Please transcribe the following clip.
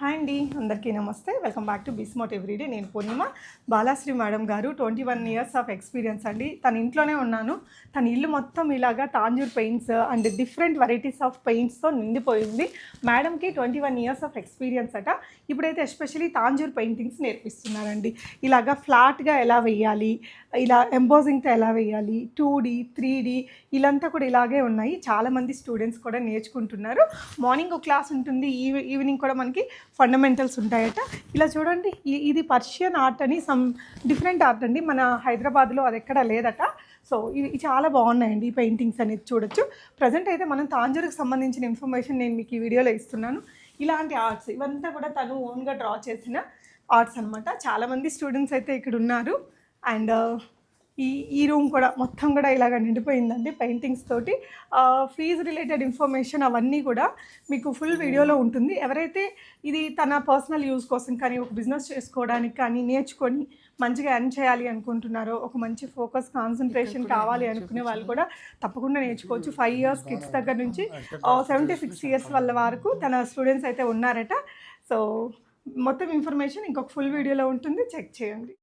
Hi అండి, అందరికీ నమస్తే. వెల్కమ్ బ్యాక్ టు బిస్మోట్ ఎవ్రీడే. నేను పూర్ణిమ. బాలాశ్రీ మేడం గారు 21 ఇయర్స్ ఆఫ్ ఎక్స్పీరియన్స్ అండి. తన ఇంట్లోనే ఉన్నాను. తన ఇల్లు మొత్తం ఇలాగా Tanjore paints and different varieties of పెయింట్స్తో నిండిపోయింది. మేడంకి 21 ఇయర్స్ ఆఫ్ ఎక్స్పీరియన్స్ అట. ఇప్పుడైతే ఎస్పెషలీ తాంజూర్ పెయింటింగ్స్ నేర్పిస్తున్నారండి. ఇలాగా ఫ్లాట్గా ఎలా వేయాలి, ఇలా ఎంబోజింగ్తో ఎలా వేయాలి, 2D 3D ఇలాంతా కూడా ఇలాగే ఉన్నాయి. చాలామంది స్టూడెంట్స్ కూడా నేర్చుకుంటున్నారు. మార్నింగ్ ఒక క్లాస్ ఉంటుంది, ఈవినింగ్ కూడా మనకి ఫండమెంటల్స్ ఉంటాయట. ఇలా చూడండి, ఇది పర్షియన్ ఆర్ట్ అని సమ్ డిఫరెంట్ ఆర్ట్ అండి. మన హైదరాబాద్లో అది ఎక్కడ లేదట. సో ఇవి చాలా బాగున్నాయండి. ఈ పెయింటింగ్స్ అనేది చూడొచ్చు. ప్రజెంట్ అయితే మనం తాంజూరుకి సంబంధించిన ఇన్ఫర్మేషన్ నేను మీకు ఈ వీడియోలో ఇస్తున్నాను. ఇలాంటి ఆర్ట్స్ ఇవంతా కూడా తను ఓన్గా డ్రా చేసిన ఆర్ట్స్ అనమాట. చాలామంది స్టూడెంట్స్ అయితే ఇక్కడ ఉన్నారు. అండ్ ఈ రూమ్ కూడా మొత్తం కూడా ఇలాగ నిండిపోయిందండి పెయింటింగ్స్ తోటి. ఫీజు రిలేటెడ్ ఇన్ఫర్మేషన్ అవన్నీ కూడా మీకు ఫుల్ వీడియోలో ఉంటుంది. ఎవరైతే ఇది తన పర్సనల్ యూజ్ కోసం కానీ, ఒక బిజినెస్ చేసుకోవడానికి కానీ, నేర్చుకొని మంచిగా ఎర్న్ చేయాలి అనుకుంటున్నారో, ఒక మంచి ఫోకస్ కాన్సన్ట్రేషన్ కావాలి అనుకునే వాళ్ళు కూడా తప్పకుండా నేర్చుకోవచ్చు. 5 ఇయర్స్ కిడ్స్ దగ్గర నుంచి 76 ఇయర్స్ వాళ్ళ వరకు తన స్టూడెంట్స్ అయితే ఉన్నారట. సో మొత్తం ఇన్ఫర్మేషన్ ఇంకొక ఫుల్ వీడియోలో ఉంటుంది, చెక్ చేయండి.